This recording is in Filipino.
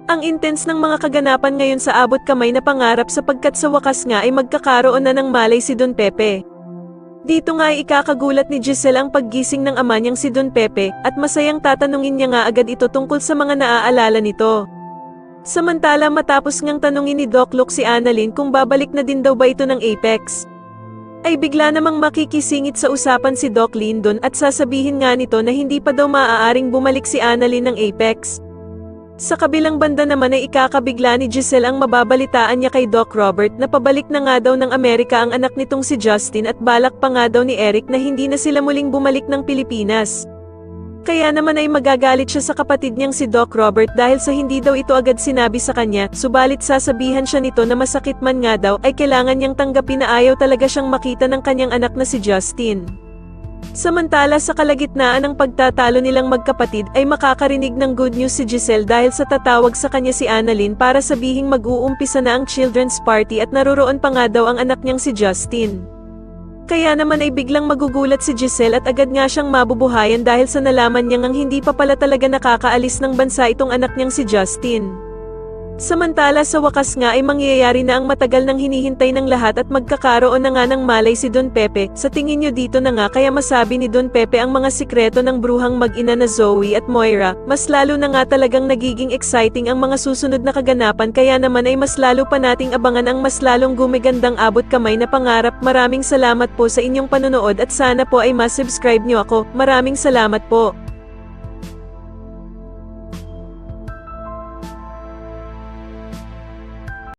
Ang intense ng mga kaganapan ngayon sa abot kamay na pangarap sapagkat sa wakas nga ay magkakaroon na ng malay si Don Pepe. Dito nga ay ikakagulat ni Giselle ang paggising ng ama niyang si Don Pepe at masayang tatanungin niya nga agad ito tungkol sa mga naaalala nito. Samantala matapos ngang tanungin ni Doc Luke si Annalyn kung babalik na din daw ba ito ng Apex, ay bigla namang makikisingit sa usapan si Doc Lyndon at sasabihin nga nito na hindi pa daw maaaring bumalik si Annalyn ng Apex. Sa kabilang banda naman ay ikakabigla ni Giselle ang mababalitaan niya kay Doc Robert na pabalik na nga daw ng Amerika ang anak nitong si Justin at balak pa nga daw ni Eric na hindi na sila muling bumalik ng Pilipinas. Kaya naman ay magagalit siya sa kapatid niyang si Doc Robert dahil sa hindi daw ito agad sinabi sa kanya, subalit sasabihan siya nito na masakit man nga daw ay kailangan niyang tanggapin na ayaw talaga siyang makita ng kanyang anak na si Justin. Samantala sa kalagitnaan ng pagtatalo nilang magkapatid ay makakarinig ng good news si Giselle dahil sa tatawag sa kanya si Annalyn para sabihing mag-uumpisa na ang children's party at naroroon pa nga daw ang anak niyang si Justin. Kaya naman ay biglang magugulat si Giselle at agad nga siyang mabubuhayan dahil sa nalaman niyang ang hindi pa pala talaga nakakaalis ng bansa itong anak niyang si Justin. Samantala sa wakas nga ay mangyayari na ang matagal nang hinihintay ng lahat at magkakaroon na nga ng malay si Don Pepe. Sa tingin nyo dito na nga kaya masabi ni Don Pepe ang mga sikreto ng bruhang mag-ina na Zoe at Moira, mas lalo na nga talagang nagiging exciting ang mga susunod na kaganapan kaya naman ay mas lalo pa nating abangan ang mas lalong gumigandang abot kamay na pangarap. Maraming salamat po sa inyong panonood at sana po ay ma-subscribe nyo ako. Maraming salamat po.